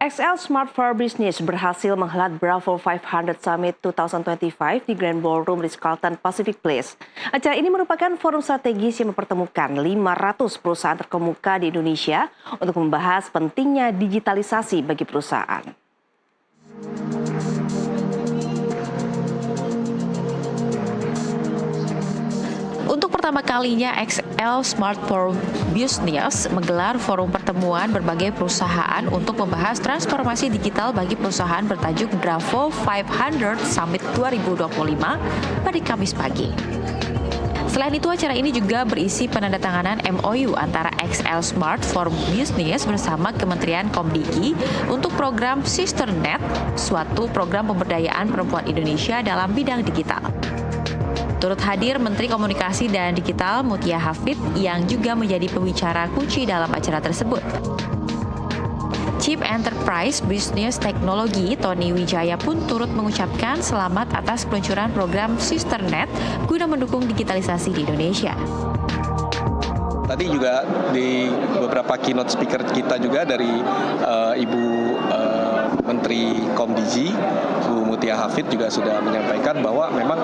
XL Smart for Business berhasil menghelat Bravo 500 Summit 2025 di Grand Ballroom Ritz-Carlton Pacific Place. Acara ini merupakan forum strategis yang mempertemukan 500 perusahaan terkemuka di Indonesia untuk membahas pentingnya digitalisasi bagi perusahaan. Untuk pertama kalinya, XL Smart for Business menggelar forum pertemuan berbagai perusahaan untuk membahas transformasi digital bagi perusahaan bertajuk Bravo 500 Summit 2025 pada Kamis pagi. Selain itu, acara ini juga berisi penandatanganan MOU antara XL Smart for Business bersama Kementerian Komdigi untuk program SisterNet, suatu program pemberdayaan perempuan Indonesia dalam bidang digital. Turut hadir Menteri Komunikasi dan Digital Mutia Hafid yang juga menjadi pembicara kunci dalam acara tersebut. Chief Enterprise Business Technology Tony Wijaya pun turut mengucapkan selamat atas peluncuran program SisterNet guna mendukung digitalisasi di Indonesia. Tadi juga di beberapa keynote speaker kita juga dari Ibu Menteri Komdigi, Bu Mutia Hafid juga sudah menyampaikan bahwa memang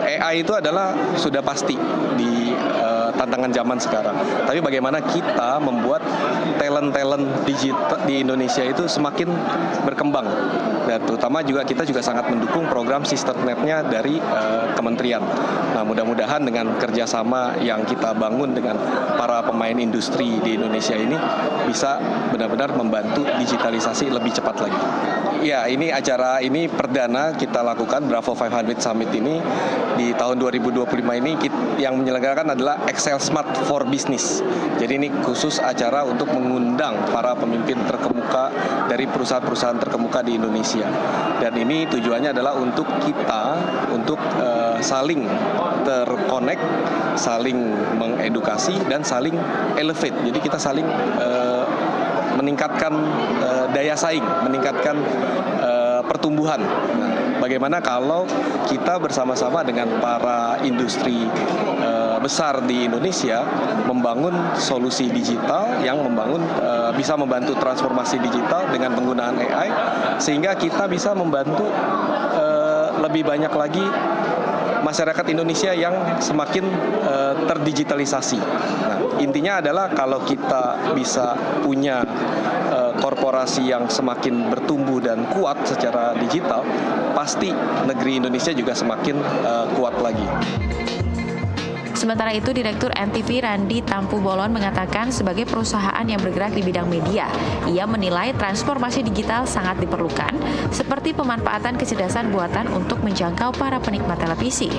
AI itu adalah sudah pasti di tantangan zaman sekarang. Tapi bagaimana kita membuat talent digital di Indonesia itu semakin berkembang. Dan terutama kita juga sangat mendukung program SisterNet-nya dari kementerian. Nah, mudah-mudahan dengan kerjasama yang kita bangun dengan para pemain industri di Indonesia ini bisa benar-benar membantu digitalisasi lebih cepat lagi. Ya, ini acara ini perdana kita lakukan Bravo 500 Summit ini di tahun 2025 ini yang menyelenggarakan adalah XL Smart for Business. Jadi ini khusus acara untuk mengundang para pemimpin terkemuka dari perusahaan-perusahaan terkemuka di Indonesia. Dan ini tujuannya adalah untuk kita saling terkonek, saling mengedukasi dan saling elevate. Jadi kita saling meningkatkan daya saing, meningkatkan pertumbuhan. Nah, bagaimana kalau kita bersama-sama dengan para industri besar di Indonesia membangun solusi digital yang bisa membantu transformasi digital dengan penggunaan AI, sehingga kita bisa membantu lebih banyak lagi masyarakat Indonesia yang semakin terdigitalisasi. Nah, intinya adalah kalau kita bisa punya korporasi yang semakin bertumbuh dan kuat secara digital, pasti negeri Indonesia juga semakin kuat lagi. Sementara itu, Direktur NTV Randi Tampu Bolon mengatakan sebagai perusahaan yang bergerak di bidang media, ia menilai transformasi digital sangat diperlukan, seperti pemanfaatan kecerdasan buatan untuk menjangkau para penikmat televisi.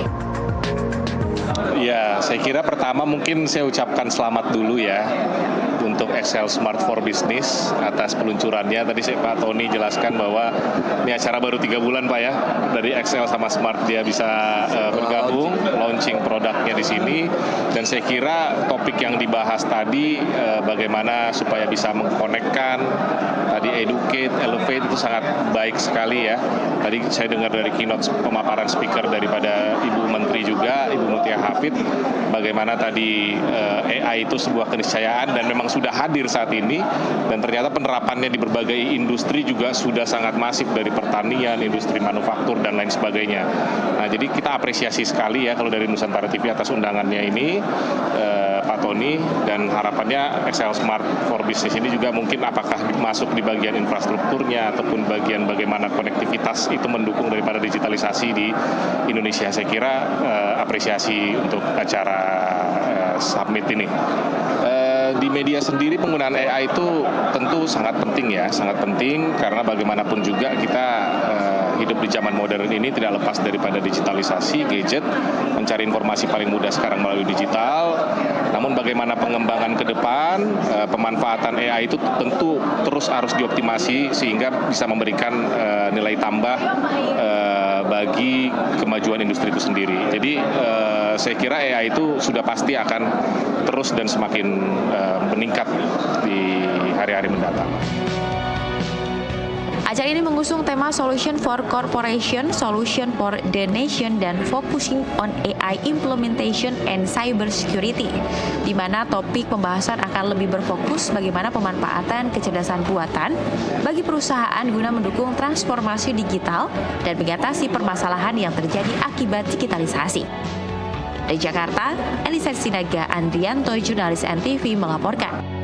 Ya, saya kira pertama mungkin saya ucapkan selamat dulu ya untuk XL Smart for Business atas peluncurannya. Tadi Pak Tony jelaskan bahwa ini acara baru 3 bulan Pak ya, dari XL sama Smart dia bisa bergabung, launching produknya di sini. Dan saya kira topik yang dibahas tadi bagaimana supaya bisa mengkonekkan, tadi educate, elevate itu sangat baik sekali ya. Tadi saya dengar dari keynote pemaparan speaker daripada Ibu Menteri juga, Ibu Mutia Hafid, bagaimana tadi AI itu sebuah keniscayaan dan memang sudah hadir saat ini, dan ternyata penerapannya di berbagai industri juga sudah sangat masif, dari pertanian, industri manufaktur dan lain sebagainya. Nah, jadi kita apresiasi sekali ya kalau dari Nusantara TV atas undangannya ini, Pak Tony, dan harapannya XL Smart for Business ini juga mungkin apakah masuk di bagian infrastrukturnya ataupun bagian bagaimana konektivitas itu mendukung daripada digitalisasi di Indonesia. Saya kira apresiasi untuk acara summit ini. Di media sendiri penggunaan AI itu tentu sangat penting ya, sangat penting karena bagaimanapun juga kita hidup di zaman modern ini tidak lepas daripada digitalisasi, gadget, mencari informasi paling mudah sekarang melalui digital. Namun bagaimana pengembangan ke depan, pemanfaatan AI itu tentu terus harus dioptimasi sehingga bisa memberikan nilai tambah bagi kemajuan industri itu sendiri. Jadi saya kira AI itu sudah pasti akan terus dan semakin meningkat di hari-hari mendatang. Acara ini mengusung tema Solution for Corporation, Solution for the Nation, dan Focusing on AI Implementation and Cyber Security, di mana topik pembahasan akan lebih berfokus bagaimana pemanfaatan kecerdasan buatan bagi perusahaan guna mendukung transformasi digital dan mengatasi permasalahan yang terjadi akibat digitalisasi. Dari Jakarta, Elisa Sinaga Andrianto, jurnalis NTV melaporkan.